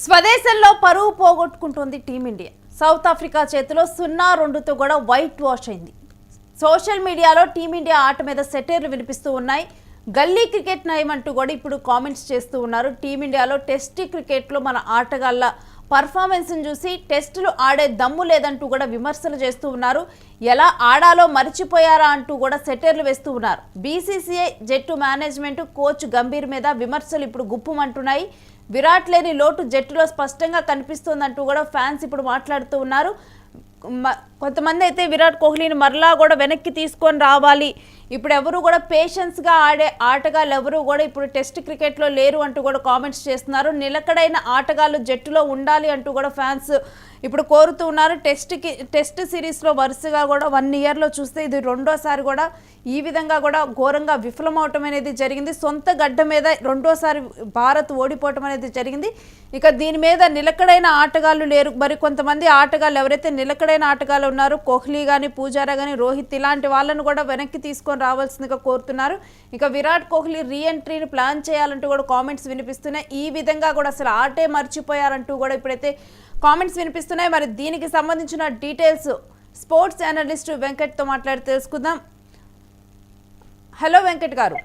స్వదేశంలో పరువు పోగొట్టుకుంటోంది team India. South Africa చేతిలో 0-2తో కూడా వైట్ వాష్ అయింది. సోషల్ మీడియాలో టీమిండియా ఆట మీద సెటైర్లు వినిపిస్తూ ఉన్నాయి. గల్లీ క్రికెట్ నయం అంటూ కూడా ఇప్పుడు కామెంట్స్ చేస్తూ ఉన్నారు. టీమిండియాలో టెస్ట్ క్రికెట్లో మన ఆటగాళ్ల పర్ఫార్మెన్స్ని చూసి టెస్టులు ఆడే దమ్ము లేదంటూ కూడా విమర్శలు చేస్తూ ఉన్నారు. ఎలా ఆడాలో మర్చిపోయారా అంటూ కూడా సెటైర్లు వేస్తూ ఉన్నారు. బీసీసీఐ జట్టు మేనేజ్మెంట్ కోచ్ గంభీర్ మీద విమర్శలు ఇప్పుడు గుప్పుమంటున్నాయి. విరాట్ లేని లోటు జట్టులో స్పష్టంగా కనిపిస్తోందంటూ కూడా ఫ్యాన్స్ ఇప్పుడు మాట్లాడుతూ ఉన్నారు. కొంతమంది అయితే విరాట్ కోహ్లీని మరలా కూడా వెనక్కి తీసుకొని రావాలి, ఇప్పుడు ఎవరు కూడా పేషెన్స్గా ఆడే ఆటగాళ్ళు ఎవరు కూడా ఇప్పుడు టెస్ట్ క్రికెట్లో లేరు అంటూ కూడా కామెంట్స్ చేస్తున్నారు. నిలకడైన ఆటగాళ్ళు జట్టులో ఉండాలి అంటూ కూడా ఫ్యాన్స్ ఇప్పుడు కోరుతూ ఉన్నారు. టెస్ట్ సిరీస్లో వరుసగా కూడా 1 ఇయర్లో చూస్తే ఇది రెండోసారి కూడా ఈ విధంగా కూడా ఘోరంగా విఫలమవటం అనేది జరిగింది. సొంత గడ్డ మీద రెండోసారి భారత్ ఓడిపోవటం అనేది జరిగింది. ఇక దీని మీద నిలకడైన ఆటగాళ్ళు లేరు. మరి కొంతమంది ఆటగాళ్ళు ఎవరైతే నిలకడైన ఆటగాళ్ళు ఉన్నారో కోహ్లీ కానీ పూజారా కానీ రోహిత్ ఇలాంటి వాళ్ళను కూడా వెనక్కి తీసుకొని రావాల్సిందిగా కోరుతున్నారు. ఇక విరాట్ కోహ్లీ రీఎంట్రీని ప్లాన్ చేయాలంటూ కూడా కామెంట్స్ వినిపిస్తున్నాయి. ఈ విధంగా కూడా అసలు ఆటే మర్చిపోయారంటూ కూడా ఇప్పుడైతే కామెంట్స్ వినిపిస్తున్నాయి. మరి దీనికి సంబంధించిన డీటెయిల్స్ స్పోర్ట్స్ అనలిస్ట్ వెంకట్తో మాట్లాడి తెలుసుకుందాం. హలో వెంకట్ గారు.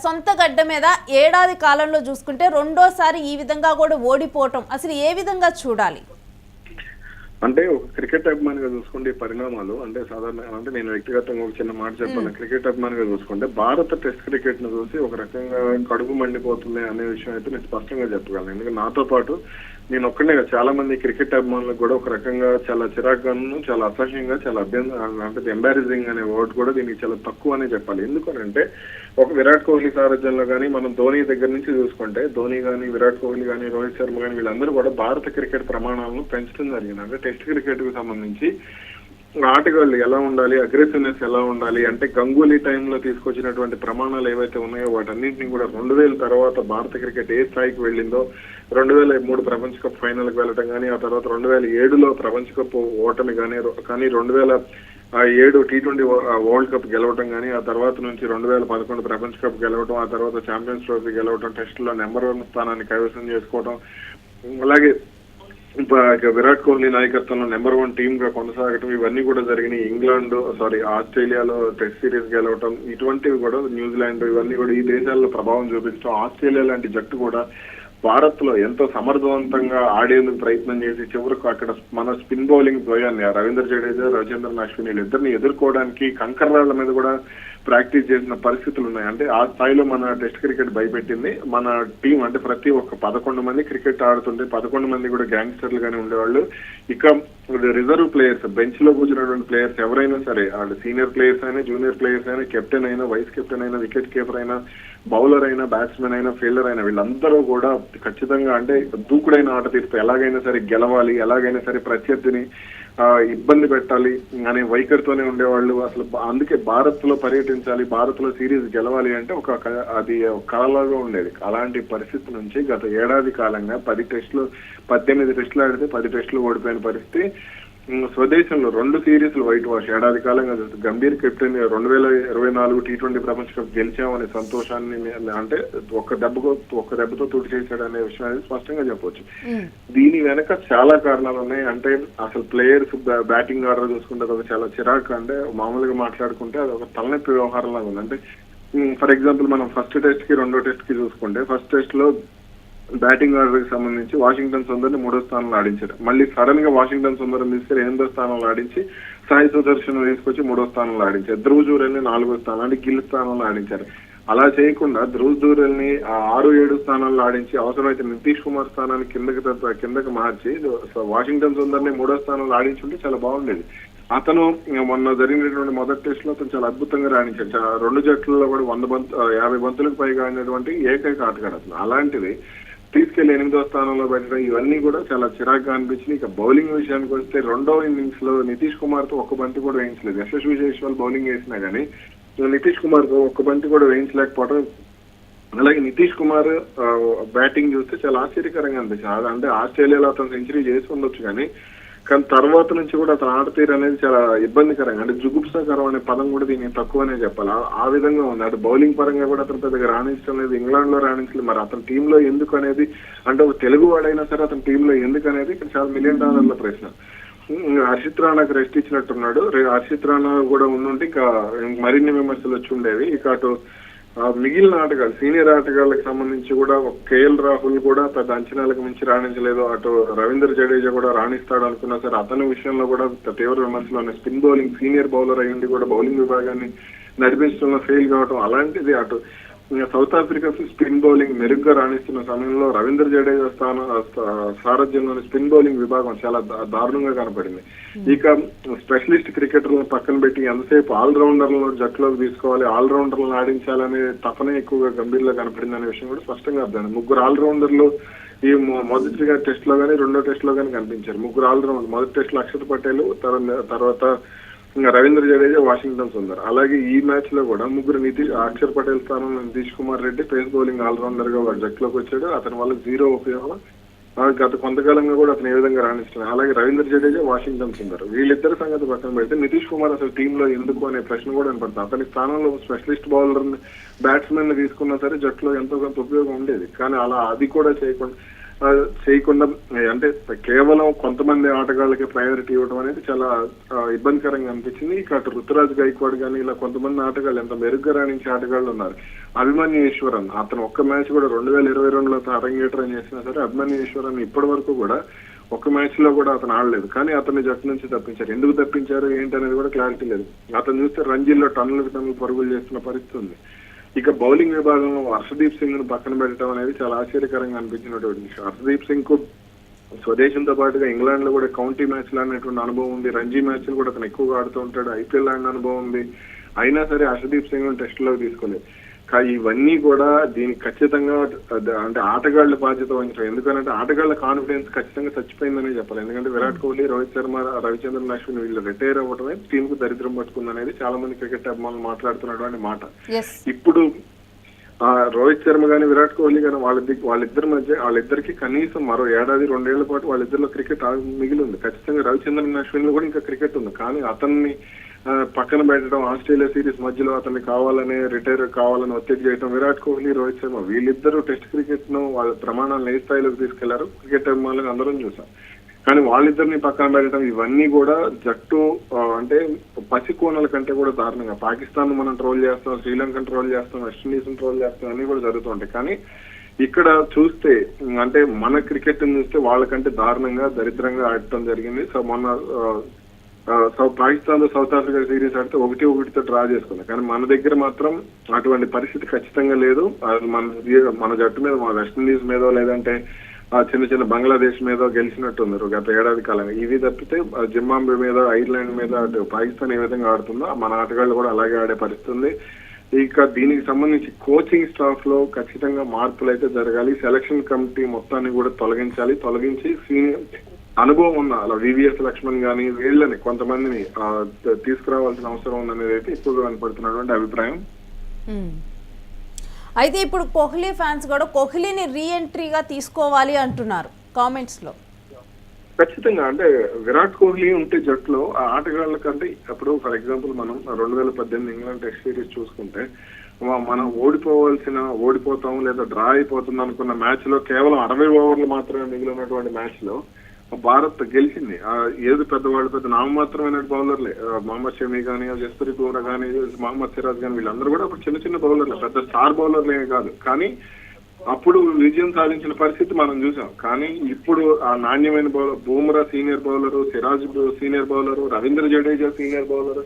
సొంత గడ్డ మీద ఏడాది కాలంలో చూసుకుంటే రెండోసారి ఈ విధంగా కూడా ఓడిపోవటం అసలు ఏ విధంగా చూడాలి? అంటే ఒక క్రికెట్ అభిమానిగా చూసుకుంటే పరిణామాలు అంటే సాధారణ అంటే నేను వ్యక్తిగతంగా ఒక చిన్న మాట చెప్పాను. క్రికెట్ అభిమానిగా చూసుకుంటే భారత టెస్ట్ క్రికెట్ ను చూసి ఒక రకంగా కడుపు మండిపోతుంది అనే విషయం అయితే నేను స్పష్టంగా చెప్పగలను. ఎందుకంటే నాతో పాటు నేను ఒక్కడే చాలా మంది క్రికెట్ అభిమానులకు కూడా ఒక రకంగా చాలా చిరాకుగాను, చాలా అసహ్యంగా, చాలా అంటే ఎంబారసింగ్ అనే వర్డ్ కూడా దీనికి చాలా తక్కువ అనే చెప్పాలి. ఎందుకనంటే ఒక విరాట్ కోహ్లీ సారథ్యంలో కానీ మనం ధోని దగ్గర నుంచి చూసుకుంటే ధోని కానీ విరాట్ కోహ్లీ కానీ రోహిత్ శర్మ కానీ వీళ్ళందరూ కూడా భారత క్రికెట్ ప్రమాణాలను పెంచడం జరిగింది. అంటే టెస్ట్ క్రికెట్ కు సంబంధించి ఆటగాళ్ళు ఎలా ఉండాలి, అగ్రెసివ్నెస్ ఎలా ఉండాలి అంటే గంగూలీ టైంలో తీసుకొచ్చినటువంటి ప్రమాణాలు ఏవైతే ఉన్నాయో వాటన్నింటినీ కూడా 2000 తర్వాత భారత క్రికెట్ ఏ స్థాయికి వెళ్ళిందో 2003 ప్రపంచ కప్ ఫైనల్ కి వెళ్ళటం కానీ, ఆ తర్వాత 2007లో ప్రపంచ కప్ ఓటమి కానీ 2007 T20 వరల్డ్ కప్ గెలవటం కానీ, ఆ తర్వాత నుంచి 2011 ప్రపంచ కప్ గెలవటం, ఆ తర్వాత ఛాంపియన్స్ ట్రోఫీ గెలవటం, టెస్టులో నెంబర్ 1 స్థానాన్ని కైవసం చేసుకోవటం, అలాగే విరాట్ కోహ్లీ నాయకత్వంలో నెంబర్ 1 టీమ్ గా కొనసాగటం ఇవన్నీ కూడా జరిగినాయి. ఆస్ట్రేలియాలో టెస్ట్ సిరీస్ గెలవటం ఇటువంటివి కూడా, న్యూజిలాండ్ ఇవన్నీ కూడా ఈ దేశాల్లో ప్రభావం చూపించడం, ఆస్ట్రేలియా లాంటి జట్టు కూడా భారత్ లో ఎంతో సమర్థవంతంగా ఆడేందుకు ప్రయత్నం చేసి చివరకు అక్కడ మన స్పిన్ బౌలింగ్ ద్వయాన్ని రవీంద్ర జడేజా, రవిచంద్రన్ అశ్విన్ ఇద్దరిని ఎదుర్కోవడానికి కంకర్రాళ్ల మీద కూడా ప్రాక్టీస్ చేసిన పరిస్థితులు ఉన్నాయి. అంటే ఆ స్థాయిలో మన టెస్ట్ క్రికెట్ భయపెట్టింది. మన టీం అంటే ప్రతి ఒక్క 11 మంది క్రికెట్ ఆడుతుంటే 11 మంది కూడా గ్యాంగ్స్టర్లు గానీ ఉండేవాళ్ళు. ఇక రిజర్వ్ ప్లేయర్స్, బెంచ్ లో కూర్చున్నటువంటి ప్లేయర్స్ ఎవరైనా సరే, వాళ్ళు సీనియర్ ప్లేయర్స్ అయినా, జూనియర్ ప్లేయర్స్ అయినా, కెప్టెన్ అయినా, వైస్ కెప్టెన్ అయినా, వికెట్ కీపర్ అయినా, బౌలర్ అయినా, బ్యాట్స్మెన్ అయినా, ఫీల్డర్ అయినా వీళ్ళందరూ కూడా ఖచ్చితంగా అంటే దూకుడైన ఆట తీస్తూ ఎలాగైనా సరే గెలవాలి, ఎలాగైనా సరే ప్రత్యర్థిని ఇబ్బంది పెట్టాలి అనే వైఖరితోనే ఉండేవాళ్ళు. అసలు అందుకే భారత్ లో పర్యటించాలి, భారత్ లో సిరీస్ గెలవాలి అంటే అది కళలాగా ఉండేది. అలాంటి పరిస్థితి నుంచి గత ఏడాది కాలంగా 18 టెస్టులు ఆడితే 10 టెస్టులు ఓడిపోయిన పరిస్థితి. స్వదేశంలో 2 సిరీస్లు వైట్ వాష్ ఏడాది కాలంగా గంభీర్ కెప్టెన్ 2024 T20 ప్రపంచ కప్ గెలిచామనే సంతోషాన్ని అంటే ఒక్క దెబ్బతో తుడి చేశాడు అనే విషయం అనేది స్పష్టంగా చెప్పవచ్చు. దీని వెనక చాలా కారణాలు ఉన్నాయి. అంటే అసలు ప్లేయర్స్ బ్యాటింగ్ ఆర్డర్ చూసుకుంటే అది చాలా చిరాకు. అంటే మామూలుగా మాట్లాడుకుంటే అది ఒక తలనొప్పి వ్యవహారం లాగా ఉంది. అంటే ఫర్ ఎగ్జాంపుల్ మనం ఫస్ట్ టెస్ట్ కి 2వ టెస్ట్ కి చూసుకుంటే ఫస్ట్ టెస్ట్ లో బ్యాటింగ్ ఆర్డర్ కి సంబంధించి వాషింగ్టన్ సుందర్ని 3వ స్థానంలో ఆడించారు. మళ్ళీ సడన్ గా వాషింగ్టన్ సుందర్ని తీసుకెళ్లి 8వ స్థానంలో ఆడించి సాయి సుదర్శన్ తీసుకొచ్చి 3వ స్థానంలో ఆడించారు. ధ్రువ్ జురేల్ని 4వ స్థానం అంటే గిల్ స్థానంలో ఆడించారు. అలా చేయకుండా ధ్రువ్ జురేల్ని 6-7 స్థానాల్లో ఆడించి అవసరమైతే నితీష్ కుమార్ స్థానాన్ని కిందకి మార్చి వాషింగ్టన్ సుందర్ని 3వ స్థానంలో ఆడించుంటే చాలా బాగుండేది. అతను మొన్న జరిగినటువంటి మొదటి టెస్ట్ లో అతను చాలా అద్భుతంగా రాణించాడు. 2 జట్లలో కూడా 50 బంతులకు పైగా ఆడినటువంటి ఏకైక ఆటగాడు అతను. అలాంటిది తీసుకెళ్లి 8వ స్థానంలో పెట్టడం ఇవన్నీ కూడా చాలా చిరాగ్గా అనిపించింది. ఇక బౌలింగ్ విషయానికి వస్తే 2వ ఇన్నింగ్స్ లో నితీష్ కుమార్ తో ఒక్క బంతి కూడా వేయించలేదు. యశస్వి జైస్వాల్ బౌలింగ్ వేసినా గానీ నితీష్ కుమార్ తో ఒక్క బంతి కూడా వేయించలేకపోవడం, అలాగే నితీష్ కుమార్ బ్యాటింగ్ చూస్తే చాలా ఆశ్చర్యకరంగా అనిపించింది. అంటే ఆస్ట్రేలియాలో అతను సెంచరీ చేసి ఉండొచ్చు కానీ కానీ తర్వాత నుంచి కూడా అతను ఆడతీరు అనేది చాలా ఇబ్బందికరంగా, అంటే జుగుప్సాకరం అనే పదం కూడా దీనికి తక్కువనే చెప్పాలి. ఆ విధంగా ఉంది. అటు బౌలింగ్ పరంగా కూడా అతను పెద్దగా రాణించడం లేదు, ఇంగ్లాండ్ లో రాణించలేదు. మరి అతని టీంలో ఎందుకు అనేది, అంటే ఒక తెలుగు వాడైనా సరే అతని టీంలో ఎందుకు అనేది ఇక్కడ చాలా $1 మిలియన్ ప్రశ్న. హర్షిత్ రాణాకు రెస్ట్ ఇచ్చినట్టున్నాడు. హర్షిత్ రాణా కూడా ఉండుంటే ఇంకా మరిన్ని విమర్శలు వచ్చి ఉండేవి. ఇక అటు మిగిలిన ఆటగాళ్ళు, సీనియర్ ఆటగాళ్ళకి సంబంధించి కూడా కేఎల్ రాహుల్ కూడా పెద్ద అంచనాలకు మించి రాణించలేదు. అటు రవీంద్ర జడేజా కూడా రాణిస్తాడు అనుకున్నా సరే అతని విషయంలో కూడా తీవ్ర విమర్శలు ఉన్నాయి. స్పిన్ బౌలింగ్ సీనియర్ బౌలర్ అయ్యింది కూడా బౌలింగ్ విభాగాన్ని నడిపించడంలో ఫెయిల్ కావడం, అలాంటిది అటు సౌత్ ఆఫ్రికా స్పిన్ బౌలింగ్ మెరుగ్గా రాణిస్తున్న సమయంలో రవీంద్ర జడేజా సారథ్యంలోని స్పిన్ బౌలింగ్ విభాగం చాలా దారుణంగా కనపడింది. ఇక స్పెషలిస్ట్ క్రికెటర్లను పక్కన పెట్టి ఎంతసేపు ఆల్రౌండర్లను జట్టులోకి తీసుకోవాలి, ఆల్రౌండర్లను ఆడించాలనే తపనే ఎక్కువగా గంభీర్లో కనపడింది అనే విషయం కూడా స్పష్టంగా అర్థమైంది. 3 ఆల్రౌండర్లు ఈ మొదటిగా టెస్ట్ లో కానీ రెండో టెస్ట్ లో కానీ కనిపించారు. 3 ఆల్రౌండర్, మొదటి టెస్ట్ లో అక్షర్ పటేల్, తర్వాత రవీంద్ర జడేజా, వాషింగ్టన్ సుందర్. అలాగే ఈ మ్యాచ్ లో కూడా 3 అక్షర్ పటేల్ స్థానంలో Nitish Kumar Reddy pace bowling allrounder గా వాడు జట్టులోకి వచ్చాడు. అతని వల్ల 0 ఉపయోగం. గత కొంతకాలంగా కూడా అతను ఏ విధంగా రాణిస్తున్నాడు. అలాగే రవీంద్ర జడేజా, వాషింగ్టన్ సుందర్, వీళ్ళిద్దరి సంగతి పక్కన పెడితే నితీష్ కుమార్ అసలు టీంలో ఎందుకు అనే ప్రశ్న కూడా వినపడుతుంది. అతని స్థానంలో స్పెషలిస్ట్ బౌలర్ బ్యాట్స్మెన్ తీసుకున్నా సరే జట్టులో ఎంతో కొంత ఉపయోగం ఉండేది. కానీ అలా అది కూడా చేయకుండా అంటే కేవలం కొంతమంది ఆటగాళ్ళకి ప్రయారిటీ ఇవ్వడం అనేది చాలా ఇబ్బందికరంగా అనిపించింది. ఇక అటు రుతురాజ్ గైక్వాడ్ కానీ ఇలా కొంతమంది ఆటగాళ్ళు ఎంత మెరుగ్గా రాణించే ఆటగాళ్ళు ఉన్నారు. అభిమన్యు ఈశ్వరన్ అతను ఒక్క మ్యాచ్ కూడా 2022లో అరంగేట్రం చేసినా సరే అభిమన్యు ఈశ్వరన్ ఇప్పటి వరకు కూడా ఒక్క మ్యాచ్ లో కూడా అతను ఆడలేదు. కానీ అతన్ని జట్టు నుంచి తప్పించారు. ఎందుకు తప్పించారు ఏంటి అనేది కూడా క్లారిటీ లేదు. అతను చూస్తే రంజీల్లో టన్నులకు పరుగులు చేస్తున్న పరిస్థితి ఉంది. ఇక బౌలింగ్ విభాగంలో హర్షదీప్ సింగ్ ను పక్కన పెట్టడం అనేది చాలా ఆశ్చర్యకరంగా అనిపించినటువంటి విషయం. హర్షదీప్ సింగ్ కు స్వదేశంతో పాటుగా ఇంగ్లాండ్ లో కూడా కౌంటీ మ్యాచ్లు ఆడినటువంటి అనుభవం ఉంది. రంజీ మ్యాచ్లు కూడా అతను ఎక్కువగా ఆడుతూ ఉంటాడు. ఐపీఎల్ ఆడిన అనుభవం ఉంది. అయినా సరే హర్షదీప్ సింగ్ ను టెస్ట్ లోకి తీసుకోలేదు. ఇవన్నీ కూడా దీనికి ఖచ్చితంగా అంటే ఆటగాళ్ల బాధ్యత వహించడం. ఎందుకంటే ఆటగాళ్ల కాన్ఫిడెన్స్ ఖచ్చితంగా చచ్చిపోయిందనే చెప్పాలి. ఎందుకంటే విరాట్ కోహ్లీ, రోహిత్ శర్మ, రవిచంద్రన్ అశ్విన్ వీళ్ళు రిటైర్ అవ్వడమే టీమ్ కు దరిద్రం పట్టుకుందనేది చాలా మంది క్రికెట్ అభిమానులు మాట్లాడుతున్నటువంటి మాట. ఇప్పుడు రోహిత్ శర్మ గానీ విరాట్ కోహ్లీ గానీ వాళ్ళిద్దరికి కనీసం మరో 1-2 ఏళ్ల పాటు వాళ్ళిద్దరిలో క్రికెట్ మిగిలి ఉంది. ఖచ్చితంగా రవిచంద్రన్ అశ్విన్ లో కూడా ఇంకా క్రికెట్ ఉంది. కానీ అతన్ని పక్కన పెట్టడం, ఆస్ట్రేలియా సిరీస్ మధ్యలో అతన్ని కావాలని రిటైర్ కావాలని ఒత్తిడి చేయడం, విరాట్ కోహ్లీ, రోహిత్ శర్మ వీళ్ళిద్దరూ టెస్ట్ క్రికెట్ ను వాళ్ళ ప్రమాణాలను ఏ స్థాయిలోకి తీసుకెళ్లారు క్రికెట్ అభిమానులను అందరం చూసాం. కానీ వాళ్ళిద్దరిని పక్కన పెట్టడం ఇవన్నీ కూడా జట్టు అంటే పసికోనల కంటే కూడా దారుణంగా పాకిస్తాన్ మనం ట్రోల్ చేస్తాం, శ్రీలంకను ట్రోల్ చేస్తాం, వెస్టిండీస్ ట్రోల్ చేస్తాం అన్ని కూడా జరుగుతుంటాయి. కానీ ఇక్కడ చూస్తే అంటే మన క్రికెట్ చూస్తే వాళ్ళకంటే దారుణంగా దరిద్రంగా ఆడటం జరిగింది. సో మొన్న పాకిస్తాన్ తో సౌత్ ఆఫ్రికా సిరీస్ ఆడితే 1-1తో డ్రా చేసుకుంది. కానీ మన దగ్గర మాత్రం అటువంటి పరిస్థితి ఖచ్చితంగా లేదు. మన జట్టు మీద వెస్టిండీస్ మీదో లేదంటే చిన్న బంగ్లాదేశ్ మీద గెలిచినట్టుంది గత ఏడాది కాలంగా. ఇవి తప్పితే జింబాబ్వే మీద, ఐర్లాండ్ మీద అటు పాకిస్తాన్ ఏ విధంగా ఆడుతుందో మన ఆటగాళ్ళు కూడా అలాగే ఆడే పరిస్థితి ఉంది. ఇక దీనికి సంబంధించి కోచింగ్ స్టాఫ్ లో ఖచ్చితంగా మార్పులు అయితే జరగాలి. సెలక్షన్ కమిటీ మొత్తాన్ని కూడా తొలగించి సీనియర్ అనుభవం ఉన్న అలా వివిఎస్ లక్ష్మణ్ గానీ వీళ్ళని కొంతమందిని తీసుకురావాల్సిన అవసరం ఉందనేది అయితే ఎక్కువగా కనపడుతున్నటువంటి అభిప్రాయం. అయితే ఇప్పుడు కోహ్లీ ఫ్యాన్స్ కూడా కోహ్లీని రీఎంట్రీగా తీసుకోవాలి అంటున్నారు కామెంట్స్ లో. ఖచ్చితంగా అంటే విరాట్ కోహ్లీ ఉంటే జట్టులో ఆ ఆటగాళ్ళకంటే ఇప్పుడు ఫర్ ఎగ్జాంపుల్ మనం 2018 ఇంగ్లాండ్ టెస్ట్ సిరీస్ చూసుకుంటే మనం ఓడిపోతాం లేదా డ్రా అయిపోతుంది అనుకున్న మ్యాచ్ లో కేవలం 60 ఓవర్లు మాత్రమే మిగిలినటువంటి మ్యాచ్ లో భారత్ గెలిచింది. ఏది పెద్ద నామమాత్రమైన బౌలర్లే, మహమ్మద్ షమి కానీ, జస్ప్రీత్ బుమ్రా కానీ, మహమ్మద్ సిరాజ్ కానీ వీళ్ళందరూ కూడా అప్పుడు చిన్న బౌలర్లే, పెద్ద స్టార్ బౌలర్లు ఏమి కాదు. కానీ అప్పుడు విజయం సాధించిన పరిస్థితి మనం చూసాం. కానీ ఇప్పుడు ఆ నాణ్యమైన bowler Bumrah senior bowler, Siraj senior bowler, Ravindra Jadeja senior bowler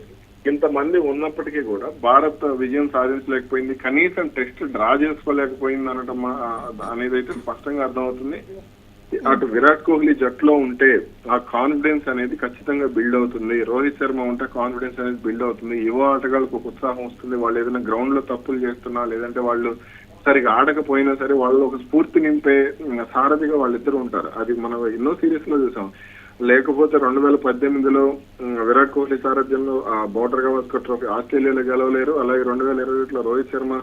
ఇంతమంది ఉన్నప్పటికీ కూడా భారత్ విజయం సాధించలేకపోయింది. కనీసం టెస్ట్ డ్రా చేసుకోలేకపోయింది అనడం అనేది అయితే స్పష్టంగా అర్థమవుతుంది. అటు విరాట్ కోహ్లీ జట్టులో ఉంటే ఆ కాన్ఫిడెన్స్ అనేది ఖచ్చితంగా బిల్డ్ అవుతుంది. రోహిత్ శర్మ ఉంటే కాన్ఫిడెన్స్ అనేది బిల్డ్ అవుతుంది. యువ ఆటగాళ్ళకు ఒక ఉత్సాహం వస్తుంది. వాళ్ళు ఏదైనా గ్రౌండ్ లో తప్పులు చేస్తున్నా లేదంటే వాళ్ళు సరిగా ఆడకపోయినా సరే వాళ్ళు ఒక స్ఫూర్తి నింపే సారథిగా వాళ్ళిద్దరు ఉంటారు. అది మనం ఎన్నో సిరీస్ లో చూసాం. లేకపోతే 2018లో విరాట్ కోహ్లీ సారథ్యంలో ఆ బోర్డర్ గవాస్కర్ ట్రోఫీ ఆస్ట్రేలియాలో గెలవలేరు. అలాగే 2021లో రోహిత్ శర్మ,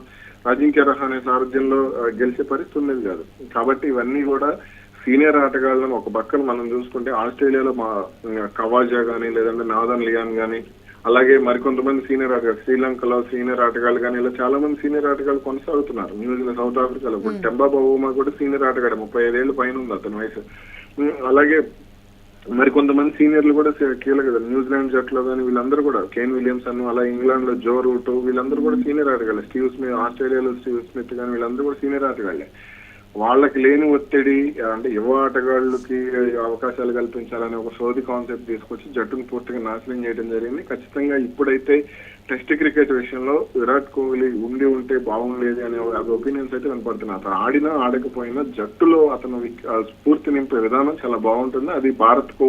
అజింక్య రహానే సారథ్యంలో గెలిచే పరిస్థితి ఉండేది కాదు. కాబట్టి ఇవన్నీ కూడా సీనియర్ ఆటగాళ్ళను ఒక పక్కన మనం చూసుకుంటే ఆస్ట్రేలియాలో మా కవాజా గానీ లేదంటే నాదన్ లియాన్ గానీ అలాగే మరికొంతమంది సీనియర్ ఆటగాళ్ళు, శ్రీలంకలో సీనియర్ ఆటగాళ్ళు కానీ ఇలా చాలా మంది సీనియర్ ఆటగాళ్ళు కొనసాగుతున్నారు. న్యూజిలాండ్, సౌత్ ఆఫ్రికాలో టెంబా బౌమా కూడా సీనియర్ ఆటగాడు, 35 ఏళ్ళు పైన ఉంది అతని వయసు. అలాగే మరికొంతమంది సీనియర్లు కూడా కీలక న్యూజిలాండ్ జట్లో కానీ వీళ్ళందరూ కూడా కేన్ విలియమ్సన్, అలా ఇంగ్లాండ్ లో జో రూట్, వీళ్ళందరూ కూడా సీనియర్ ఆటగాళ్ళే. స్టీవ్ స్మిత్, ఆస్ట్రేలియాలో స్టీవ్ స్మిత్ కానీ వీళ్ళందరూ కూడా సీనియర్ ఆటగాళ్ళే. వాళ్ళకి లేని ఒత్తిడి అంటే యువ ఆటగాళ్ళకి అవకాశాలు కల్పించాలనే ఒక సోది కాన్సెప్ట్ తీసుకొచ్చి జట్టును పూర్తిగా నాశనం చేయడం జరిగింది. ఖచ్చితంగా ఇప్పుడైతే టెస్ట్ క్రికెట్ విషయంలో విరాట్ కోహ్లీ ఉంటే బాగుండేది అనే ఒపీనియన్స్ అయితే వినపడుతున్నాయి. అతను ఆడినా ఆడకపోయినా జట్టులో అతను స్ఫూర్తి నింపే విధానం చాలా బాగుంటుంది. అది భారత్ కు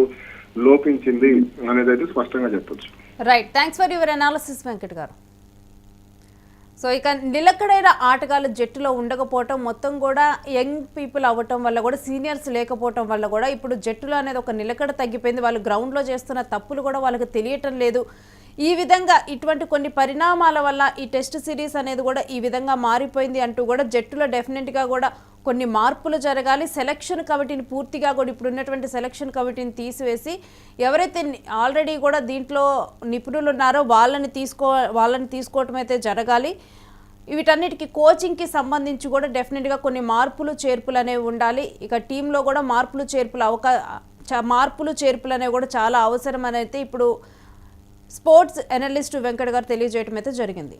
లోపించింది అనేది అయితే స్పష్టంగా చెప్పొచ్చు. Right, thanks for your analysis Venkat గారు. సో ఇక నిలకడైన ఆటగాళ్ళు జట్టులో ఉండకపోవటం, మొత్తం కూడా యంగ్ పీపుల్ అవ్వటం వల్ల కూడా, సీనియర్స్ లేకపోవటం వల్ల కూడా ఇప్పుడు జట్టులో అనేది ఒక నిలకడ తగ్గిపోయింది. వాళ్ళు గ్రౌండ్లో చేస్తున్న తప్పులు కూడా వాళ్ళకి తెలియటం లేదు. ఈ విధంగా ఇటువంటి కొన్ని పరిణామాల వల్ల ఈ టెస్ట్ సిరీస్ అనేది కూడా ఈ విధంగా మారిపోయింది అంటూ కూడా జట్టులో డెఫినెట్గా కూడా కొన్ని మార్పులు జరగాలి. సెలక్షన్ కమిటీని పూర్తిగా కూడా ఇప్పుడు ఉన్నటువంటి సెలక్షన్ కమిటీని తీసివేసి ఎవరైతే ఆల్రెడీ కూడా దీంట్లో నిపుణులు ఉన్నారో వాళ్ళని తీసుకోవటం అయితే జరగాలి. వీటన్నిటికీ కోచింగ్కి సంబంధించి కూడా డెఫినెట్గా కొన్ని మార్పులు చేర్పులు అనేవి ఉండాలి. ఇక టీంలో కూడా మార్పులు చేర్పులు అనేవి కూడా చాలా అవసరం అని అయితే ఇప్పుడు స్పోర్ట్స్ అనలిస్ట్ వెంకట్ గారు తెలియజేయడం అయితే జరిగింది.